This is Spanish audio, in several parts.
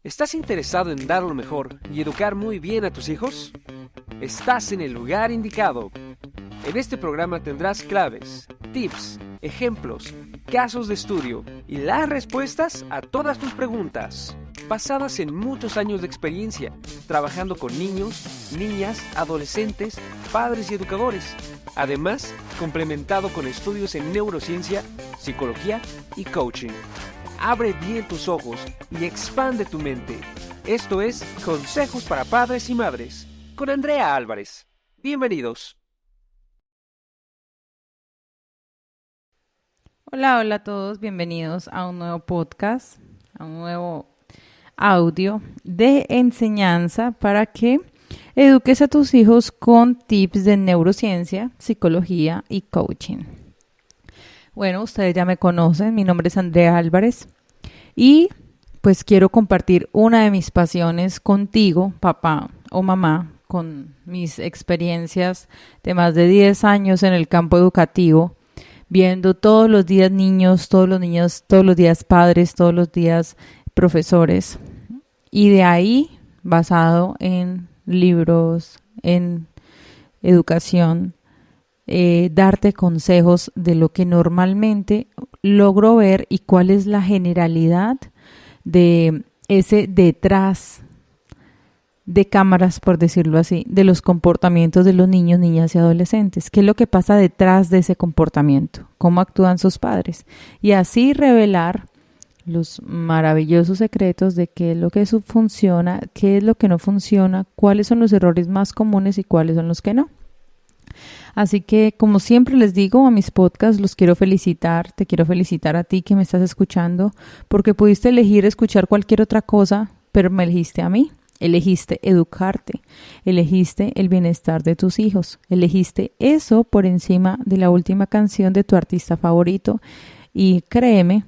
¿Estás interesado en dar lo mejor y educar muy bien a tus hijos? Estás en el lugar indicado. En este programa tendrás claves, tips, ejemplos, casos de estudio y las respuestas a todas tus preguntas, basadas en muchos años de experiencia, trabajando con niños, niñas, adolescentes, padres y educadores. Además, complementado con estudios en neurociencia, psicología y coaching. Abre bien tus ojos y expande tu mente. Esto es Consejos para Padres y Madres, con Andrea Álvarez. Bienvenidos. Hola a todos, bienvenidos a un nuevo podcast, a un nuevo audio de enseñanza para que eduques a tus hijos con tips de neurociencia, psicología y coaching. Bueno, ustedes ya me conocen, mi nombre es Andrea Álvarez y pues quiero compartir una de mis pasiones contigo, papá o mamá, con mis experiencias de más de 10 años en el campo educativo, viendo todos los días niños, todos los días padres, todos los días profesores. Y de ahí, basado en libros, en educación, darte consejos de lo que normalmente logro ver y cuál es la generalidad de ese detrás de cámaras, por decirlo así, de los comportamientos de los niños, niñas y adolescentes. ¿Qué es lo que pasa detrás de ese comportamiento? ¿Cómo actúan sus padres? Y así revelar los maravillosos secretos de qué es lo que funciona, qué es lo que no funciona, cuáles son los errores más comunes y cuáles son los que no. Así que, como siempre les digo a mis podcasts, los quiero felicitar, te quiero felicitar a ti que me estás escuchando, porque pudiste elegir escuchar cualquier otra cosa, pero me elegiste a mí. Elegiste educarte, elegiste el bienestar de tus hijos, elegiste eso por encima de la última canción de tu artista favorito y créeme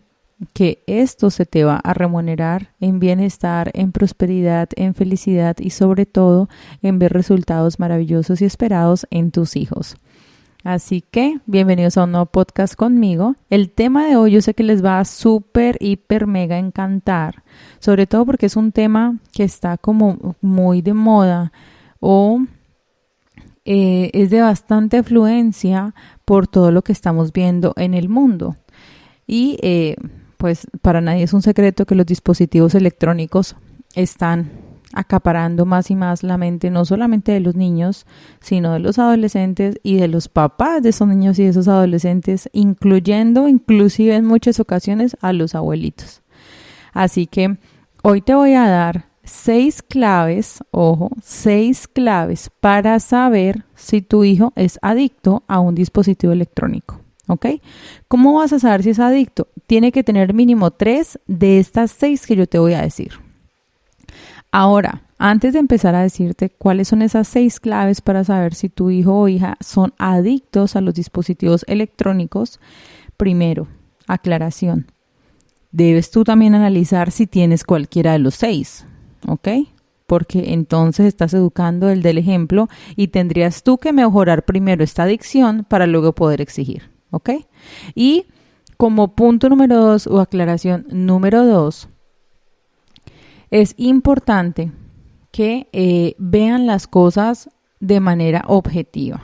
que esto se te va a remunerar en bienestar, en prosperidad, en felicidad y sobre todo en ver resultados maravillosos y esperados en tus hijos. Así que, bienvenidos a un nuevo podcast conmigo. El tema de hoy yo sé que les va a súper, hiper, mega encantar, sobre todo porque es un tema que está como muy de moda o es de bastante afluencia por todo lo que estamos viendo en el mundo. Y pues para nadie es un secreto que los dispositivos electrónicos están acaparando más y más la mente, no solamente de los niños, sino de los adolescentes y de los papás de esos niños y de esos adolescentes, inclusive en muchas ocasiones a los abuelitos. Así que hoy te voy a dar 6 claves, 6 claves para saber si tu hijo es adicto a un dispositivo electrónico. ¿Ok? ¿Cómo vas a saber si es adicto? Tiene que tener mínimo 3 de estas 6 que yo te voy a decir. Ahora, antes de empezar a decirte cuáles son esas 6 claves para saber si tu hijo o hija son adictos a los dispositivos electrónicos, primero, aclaración. Debes tú también analizar si tienes cualquiera de los 6, ¿ok? Porque entonces estás educando el del ejemplo y tendrías tú que mejorar primero esta adicción para luego poder exigir, ¿ok? Y como punto número 2 o aclaración número 2, es importante que vean las cosas de manera objetiva,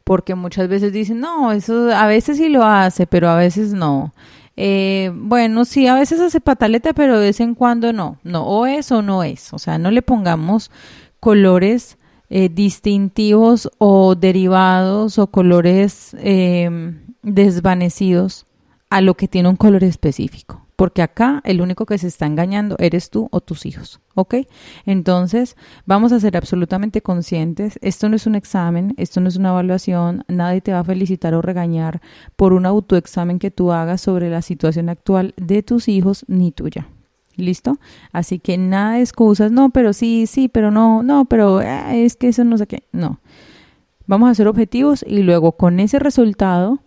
porque muchas veces dicen, no, eso a veces sí lo hace, pero a veces no. Bueno, sí, a veces hace pataleta, pero de vez en cuando no, o es o no es. O sea, no le pongamos colores distintivos o derivados o colores desvanecidos a lo que tiene un color específico. Porque acá el único que se está engañando eres tú o tus hijos, ¿ok? Entonces, vamos a ser absolutamente conscientes. Esto no es un examen, esto no es una evaluación. Nadie te va a felicitar o regañar por un autoexamen que tú hagas sobre la situación actual de tus hijos ni tuya. ¿Listo? Así que nada de excusas. No, pero sí, pero no, pero es que eso no sé qué. No. Vamos a ser objetivos y luego con ese resultado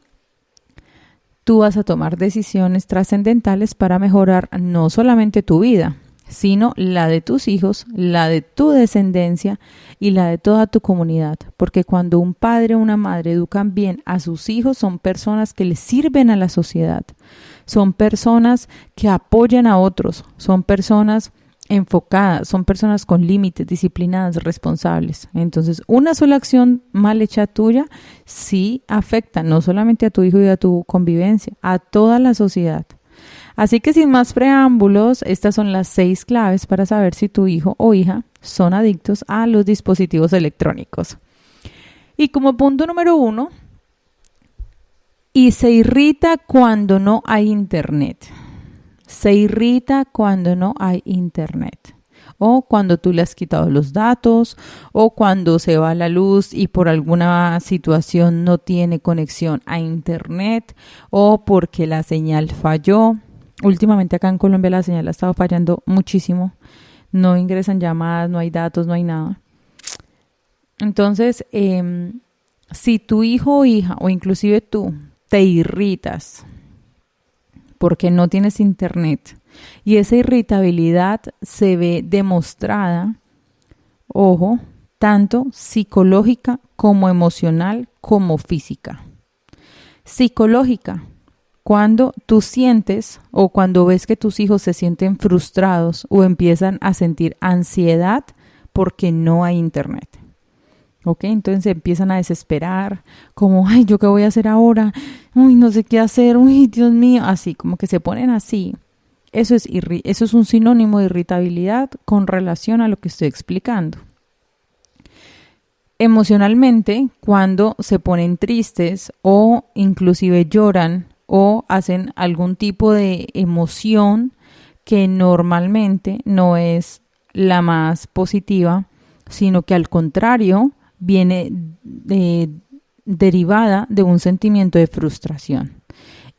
tú vas a tomar decisiones trascendentales para mejorar no solamente tu vida, sino la de tus hijos, la de tu descendencia y la de toda tu comunidad. Porque cuando un padre o una madre educan bien a sus hijos, son personas que les sirven a la sociedad, son personas que apoyan a otros, son personas enfocadas, son personas con límites, disciplinadas, responsables. Entonces, una sola acción mal hecha tuya sí afecta no solamente a tu hijo y a tu convivencia, a toda la sociedad. Así que sin más preámbulos, estas son las 6 claves para saber si tu hijo o hija son adictos a los dispositivos electrónicos. Y como punto número 1, y se irrita cuando no hay internet. Se irrita cuando no hay internet, o cuando tú le has quitado los datos, o cuando se va la luz y por alguna situación no tiene conexión a internet, o porque la señal falló. Últimamente acá en Colombia la señal ha estado fallando muchísimo, no ingresan llamadas, no hay datos, no hay nada. Entonces, si tu hijo o hija, o inclusive tú, te irritas porque no tienes internet y esa irritabilidad se ve demostrada, ojo, tanto psicológica como emocional como física. Psicológica, cuando tú sientes o cuando ves que tus hijos se sienten frustrados o empiezan a sentir ansiedad porque no hay internet. ¿Ok? Entonces se empiezan a desesperar, como, ay, ¿yo qué voy a hacer ahora? Uy, no sé qué hacer, uy, Dios mío, así, como que se ponen así. Eso es un sinónimo de irritabilidad con relación a lo que estoy explicando. Emocionalmente, cuando se ponen tristes o inclusive lloran o hacen algún tipo de emoción que normalmente no es la más positiva, sino que al contrario, viene derivada de un sentimiento de frustración.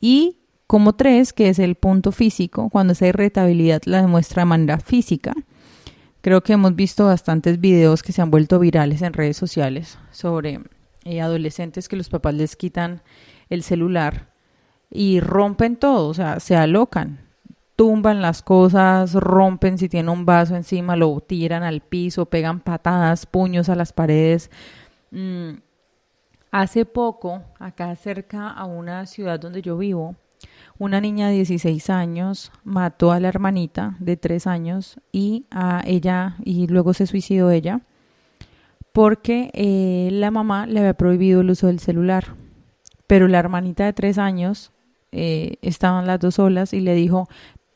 Y como 3, que es el punto físico, cuando esa irritabilidad la demuestra de manera física. Creo que hemos visto bastantes videos que se han vuelto virales en redes sociales sobre adolescentes que los papás les quitan el celular y rompen todo, o sea, se alocan. Tumban las cosas, rompen, si tiene un vaso encima, lo tiran al piso, pegan patadas, puños a las paredes. Hace poco, acá cerca a una ciudad donde yo vivo, una niña de 16 años mató a la hermanita de 3 años y a ella, y luego se suicidó ella, porque la mamá le había prohibido el uso del celular. Pero la hermanita de 3 años, estaban las dos solas y le dijo: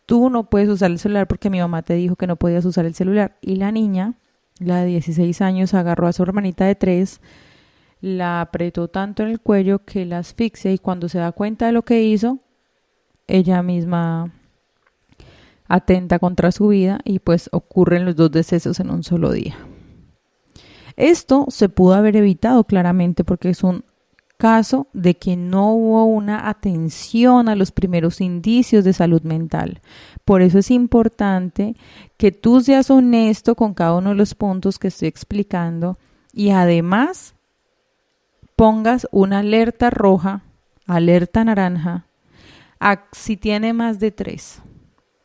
tú no puedes usar el celular porque mi mamá te dijo que no podías usar el celular. Y la niña, la de 16 años, agarró a su hermanita de 3, la apretó tanto en el cuello que la asfixia, y cuando se da cuenta de lo que hizo, ella misma atenta contra su vida y pues ocurren los 2 decesos en un solo día. Esto se pudo haber evitado claramente porque es un caso de que no hubo una atención a los primeros indicios de salud mental. Por eso es importante que tú seas honesto con cada uno de los puntos que estoy explicando y además pongas una alerta roja, alerta naranja, si tiene más de 3.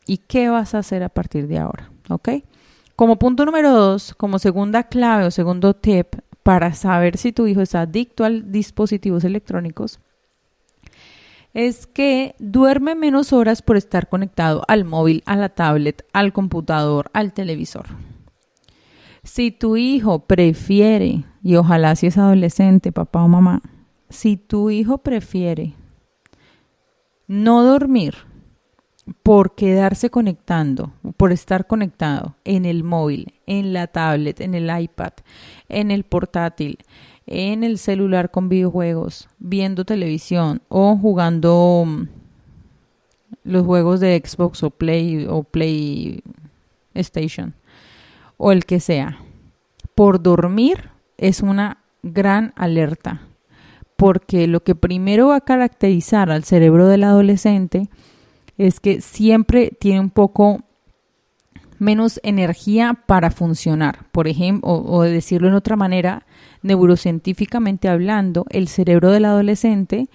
¿Y qué vas a hacer a partir de ahora? ¿Ok? Como punto número 2, como segunda clave o segundo tip, para saber si tu hijo es adicto a dispositivos electrónicos, es que duerme menos horas por estar conectado al móvil, a la tablet, al computador, al televisor. Si tu hijo prefiere, y ojalá si es adolescente, papá o mamá, si tu hijo prefiere no dormir por quedarse conectando, por estar conectado en el móvil, en la tablet, en el iPad, en el portátil, en el celular con videojuegos, viendo televisión o jugando los juegos de Xbox o PlayStation o el que sea, por dormir, es una gran alerta, porque lo que primero va a caracterizar al cerebro del adolescente es que siempre tiene un poco menos energía para funcionar. Por ejemplo, o decirlo en otra manera, neurocientíficamente hablando, el cerebro del adolescente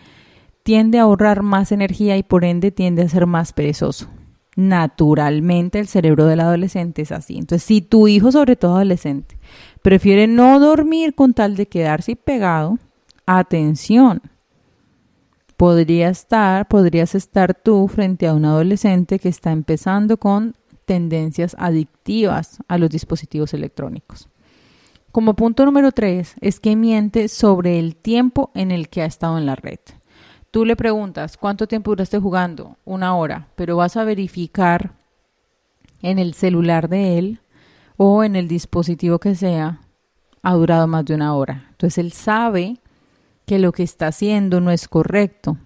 tiende a ahorrar más energía y por ende tiende a ser más perezoso. Naturalmente el cerebro del adolescente es así. Entonces, si tu hijo, sobre todo adolescente, prefiere no dormir con tal de quedarse pegado, atención, podrías estar tú frente a un adolescente que está empezando con tendencias adictivas a los dispositivos electrónicos. Como punto número 3 es que miente sobre el tiempo en el que ha estado en la red. Tú le preguntas, ¿cuánto tiempo duraste jugando? 1 hora, pero vas a verificar en el celular de él o en el dispositivo que sea, ha durado más de 1 hora. Entonces él sabe que lo que está haciendo no es correcto,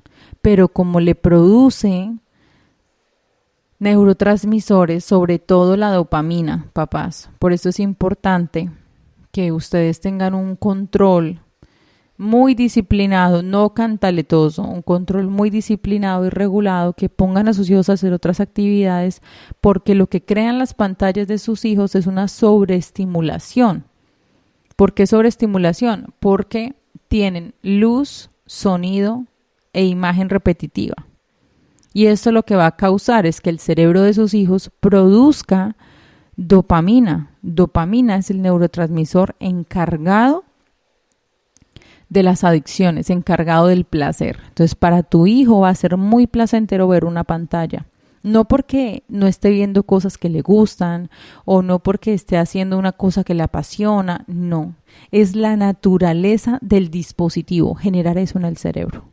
pero como le produce neurotransmisores, sobre todo la dopamina, papás, por eso es importante que ustedes tengan un control muy disciplinado, no cantaletoso, un control muy disciplinado y regulado, que pongan a sus hijos a hacer otras actividades, porque lo que crean las pantallas de sus hijos es una sobreestimulación. ¿Por qué sobreestimulación? Porque tienen luz, sonido e imagen repetitiva. Y esto lo que va a causar es que el cerebro de sus hijos produzca dopamina. Dopamina es el neurotransmisor encargado de las adicciones, encargado del placer. Entonces, para tu hijo va a ser muy placentero ver una pantalla. No porque no esté viendo cosas que le gustan o no porque esté haciendo una cosa que le apasiona, no. Es la naturaleza del dispositivo, generar eso en el cerebro.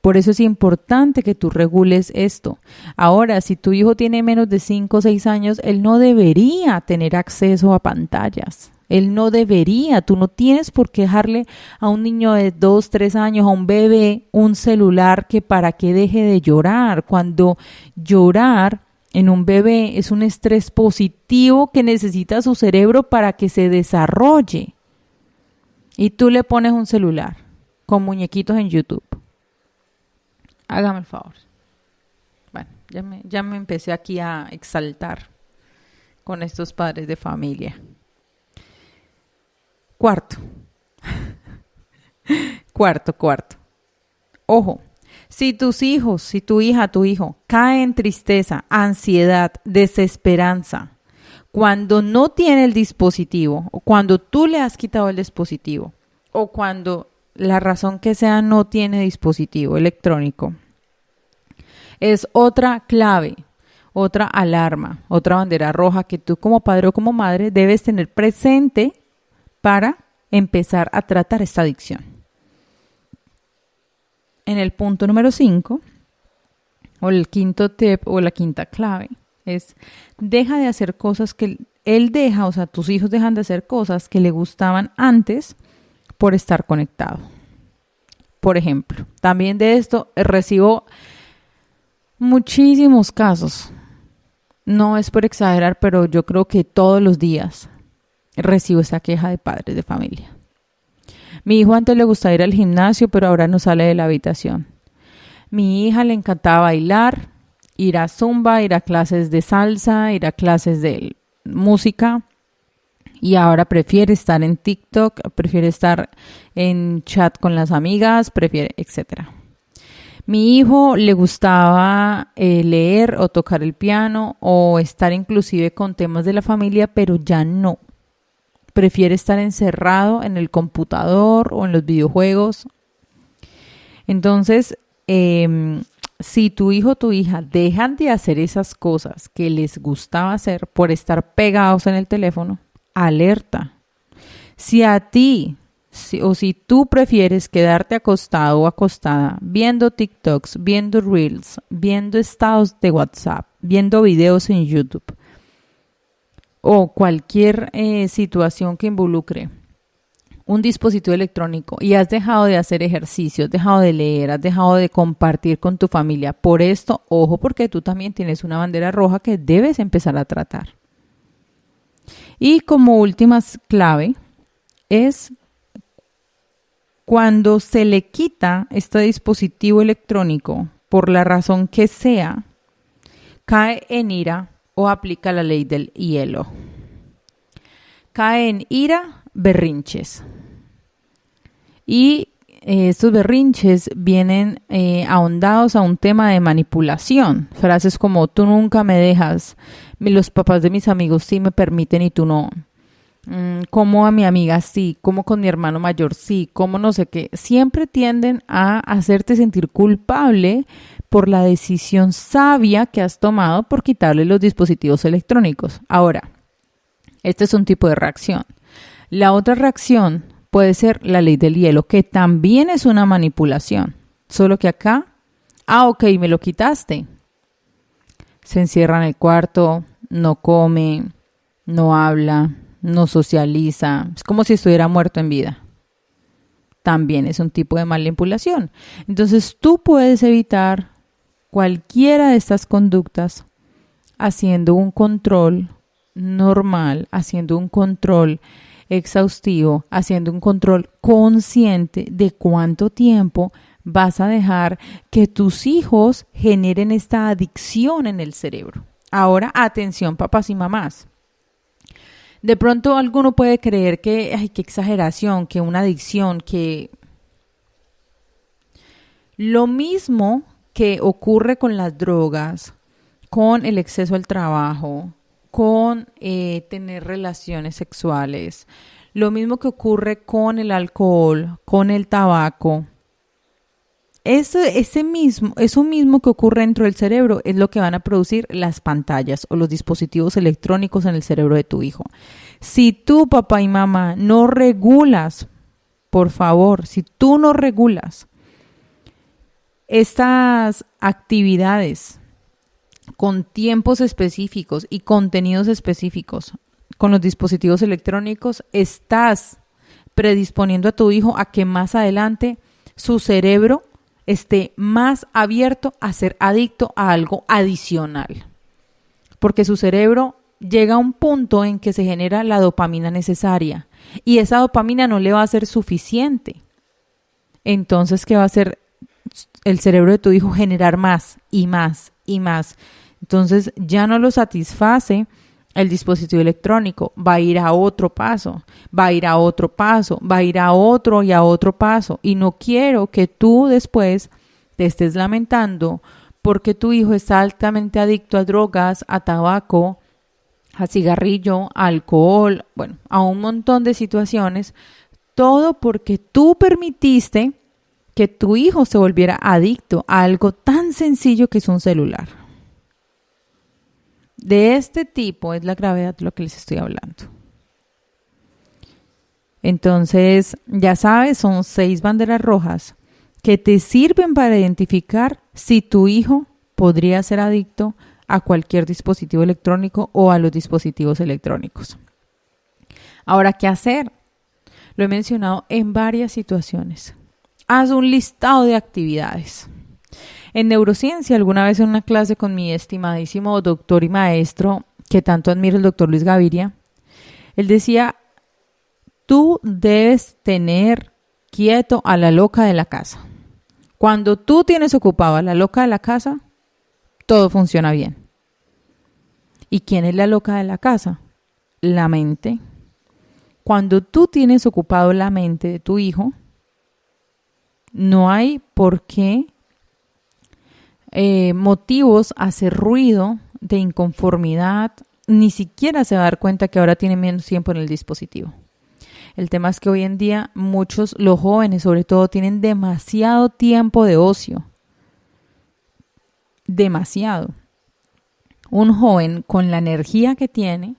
Por eso es importante que tú regules esto. Ahora, si tu hijo tiene menos de 5 o 6 años, él no debería tener acceso a pantallas. Él no debería, tú no tienes por qué dejarle a un niño de 2, 3 años, a un bebé, un celular que para que deje de llorar. Cuando llorar en un bebé es un estrés positivo que necesita su cerebro para que se desarrolle. Y tú le pones un celular con muñequitos en YouTube. Hágame el favor. Bueno, ya me empecé aquí a exaltar con estos padres de familia. Cuarto. Ojo, si tus hijos, si tu hija, tu hijo cae en tristeza, ansiedad, desesperanza, cuando no tiene el dispositivo o cuando tú le has quitado el dispositivo o cuando la razón que sea no tiene dispositivo electrónico, es otra clave, otra alarma, otra bandera roja que tú como padre o como madre debes tener presente para empezar a tratar esta adicción. En el punto número 5, o el quinto tip o la quinta clave, es deja de hacer cosas que tus hijos dejan de hacer cosas que le gustaban antes por estar conectado. Por ejemplo, también de esto recibo muchísimos casos. No es por exagerar, pero yo creo que todos los días recibo esta queja de padres de familia. Mi hijo antes le gustaba ir al gimnasio, pero ahora no sale de la habitación. Mi hija le encantaba bailar, ir a zumba, ir a clases de salsa, ir a clases de música, y ahora prefiere estar en TikTok, prefiere estar en chat con las amigas, prefiere, etcétera. Mi hijo le gustaba leer o tocar el piano o estar inclusive con temas de la familia, pero ya no. Prefiere estar encerrado en el computador o en los videojuegos. Entonces, si tu hijo o tu hija dejan de hacer esas cosas que les gustaba hacer por estar pegados en el teléfono, alerta. Si tú prefieres quedarte acostado o acostada viendo TikToks, viendo Reels, viendo estados de WhatsApp, viendo videos en YouTube o cualquier situación que involucre un dispositivo electrónico y has dejado de hacer ejercicio, has dejado de leer, has dejado de compartir con tu familia, por esto, ojo, porque tú también tienes una bandera roja que debes empezar a tratar. Y como última clave es cuando se le quita este dispositivo electrónico, por la razón que sea, cae en ira o aplica la ley del hielo. Cae en ira, berrinches. Y estos berrinches vienen ahondados a un tema de manipulación. Frases como tú nunca me dejas, los papás de mis amigos sí me permiten y tú no. Como a mi amiga sí, como con mi hermano mayor sí, como no sé qué. Siempre tienden a hacerte sentir culpable por la decisión sabia que has tomado por quitarle los dispositivos electrónicos. Ahora, este es un tipo de reacción. La otra reacción puede ser la ley del hielo, que también es una manipulación. Solo que acá, ok, me lo quitaste. Se encierra en el cuarto, no come, no habla, no socializa. Es como si estuviera muerto en vida. También es un tipo de manipulación. Entonces tú puedes evitar cualquiera de estas conductas haciendo un control normal, haciendo un control exhaustivo, haciendo un control consciente de cuánto tiempo vas a dejar que tus hijos generen esta adicción en el cerebro. Ahora, atención, papás y mamás. De pronto alguno puede creer que, ay, qué exageración, que una adicción, que lo mismo que ocurre con las drogas, con el exceso al trabajo, con tener relaciones sexuales, lo mismo que ocurre con el alcohol, con el tabaco. Eso mismo que ocurre dentro del cerebro es lo que van a producir las pantallas o los dispositivos electrónicos en el cerebro de tu hijo. Si tú, papá y mamá, no regulas, por favor, si tú no regulas estas actividades con tiempos específicos y contenidos específicos con los dispositivos electrónicos, estás predisponiendo a tu hijo a que más adelante su cerebro esté más abierto a ser adicto a algo adicional. Porque su cerebro llega a un punto en que se genera la dopamina necesaria y esa dopamina no le va a ser suficiente. Entonces, ¿qué va a hacer el cerebro de tu hijo? Generar más y más y más. Entonces, ya no lo satisface el dispositivo electrónico, va a ir a otro paso, va a ir a otro paso, va a ir a otro y a otro paso. Y no quiero que tú después te estés lamentando porque tu hijo está altamente adicto a drogas, a tabaco, a cigarrillo, a alcohol, bueno, a un montón de situaciones. Todo porque tú permitiste que tu hijo se volviera adicto a algo tan sencillo que es un celular. De este tipo es la gravedad de lo que les estoy hablando. Entonces, ya sabes, son 6 banderas rojas que te sirven para identificar si tu hijo podría ser adicto a cualquier dispositivo electrónico o a los dispositivos electrónicos. Ahora, ¿qué hacer? Lo he mencionado en varias situaciones. Haz un listado de actividades. En neurociencia, alguna vez en una clase con mi estimadísimo doctor y maestro, que tanto admiro, el doctor Luis Gaviria, él decía, tú debes tener quieto a la loca de la casa. Cuando tú tienes ocupado a la loca de la casa, todo funciona bien. ¿Y quién es la loca de la casa? La mente. Cuando tú tienes ocupado la mente de tu hijo, no hay por qué motivos a hacer ruido de inconformidad, ni siquiera se va a dar cuenta que ahora tiene menos tiempo en el dispositivo. El tema es que hoy en día muchos, los jóvenes sobre todo, tienen demasiado tiempo de ocio. Demasiado. Un joven con la energía que tiene,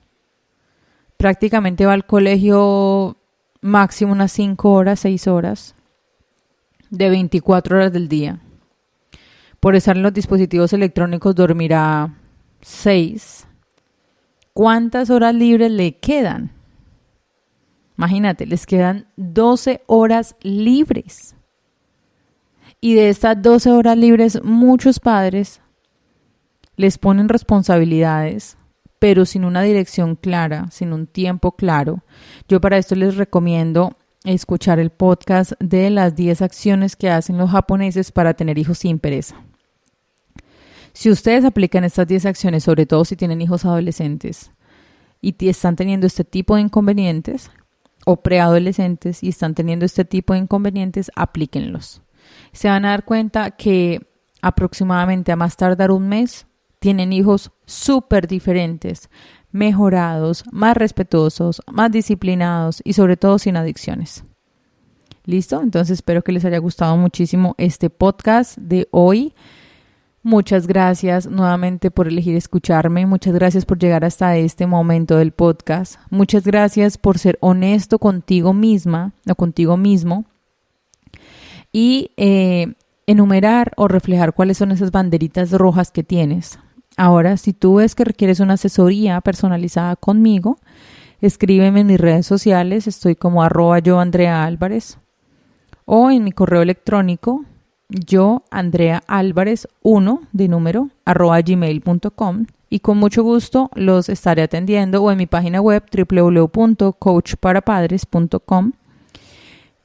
prácticamente va al colegio máximo unas 5 horas, 6 horas, de 24 horas del día. Por estar en los dispositivos electrónicos dormirá 6. ¿Cuántas horas libres le quedan? Imagínate, les quedan 12 horas libres. Y de estas 12 horas libres, muchos padres les ponen responsabilidades, pero sin una dirección clara, sin un tiempo claro. Yo para esto les recomiendo escuchar el podcast de las 10 acciones que hacen los japoneses para tener hijos sin pereza. Si ustedes aplican estas 10 acciones, sobre todo si tienen hijos adolescentes y están teniendo este tipo de inconvenientes, o preadolescentes y están teniendo este tipo de inconvenientes, aplíquenlos. Se van a dar cuenta que aproximadamente a más tardar un mes tienen hijos súper diferentes, mejorados, más respetuosos, más disciplinados y sobre todo sin adicciones. ¿Listo? Entonces espero que les haya gustado muchísimo este podcast de hoy. Muchas gracias nuevamente por elegir escucharme. Muchas gracias por llegar hasta este momento del podcast. Muchas gracias por ser honesto contigo misma o contigo mismo y enumerar o reflejar cuáles son esas banderitas rojas que tienes. Ahora, si tú ves que requieres una asesoría personalizada conmigo, escríbeme en mis redes sociales. Estoy como @yoandreaalvarez o en mi correo electrónico yoandreaalvarez1 de número @gmail.com y con mucho gusto los estaré atendiendo o en mi página web www.coachparapadres.com.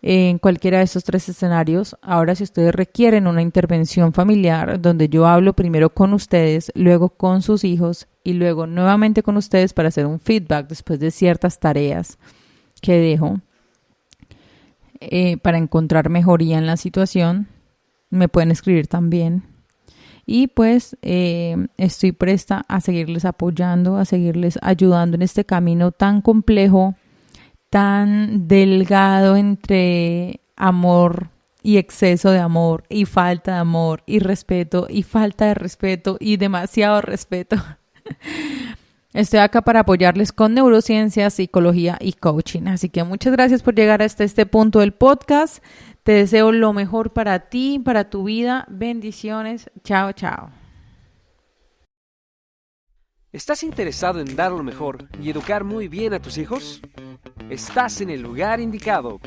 En cualquiera de estos 3 escenarios. Ahora, si ustedes requieren una intervención familiar donde yo hablo primero con ustedes, luego con sus hijos y luego nuevamente con ustedes para hacer un feedback después de ciertas tareas que dejo para encontrar mejoría en la situación, me pueden escribir también. Y pues estoy presta a seguirles apoyando, a seguirles ayudando en este camino tan complejo, tan delgado entre amor y exceso de amor y falta de amor y respeto y falta de respeto y demasiado respeto. Estoy acá para apoyarles con neurociencia, psicología y coaching. Así que muchas gracias por llegar hasta este punto del podcast. Te deseo lo mejor para ti, para tu vida. Bendiciones. Chao, chao. ¿Estás interesado en dar lo mejor y educar muy bien a tus hijos? Estás en el lugar indicado.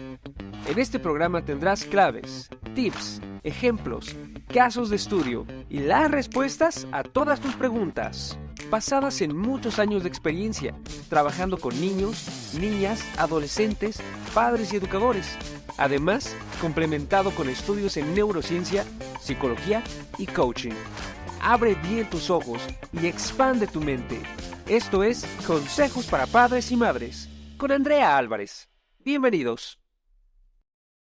En este programa tendrás claves, tips, ejemplos, casos de estudio y las respuestas a todas tus preguntas, basadas en muchos años de experiencia, trabajando con niños, niñas, adolescentes, padres y educadores. Además, complementado con estudios en neurociencia, psicología y coaching. Abre bien tus ojos y expande tu mente. Esto es Consejos para Padres y Madres, con Andrea Álvarez. Bienvenidos.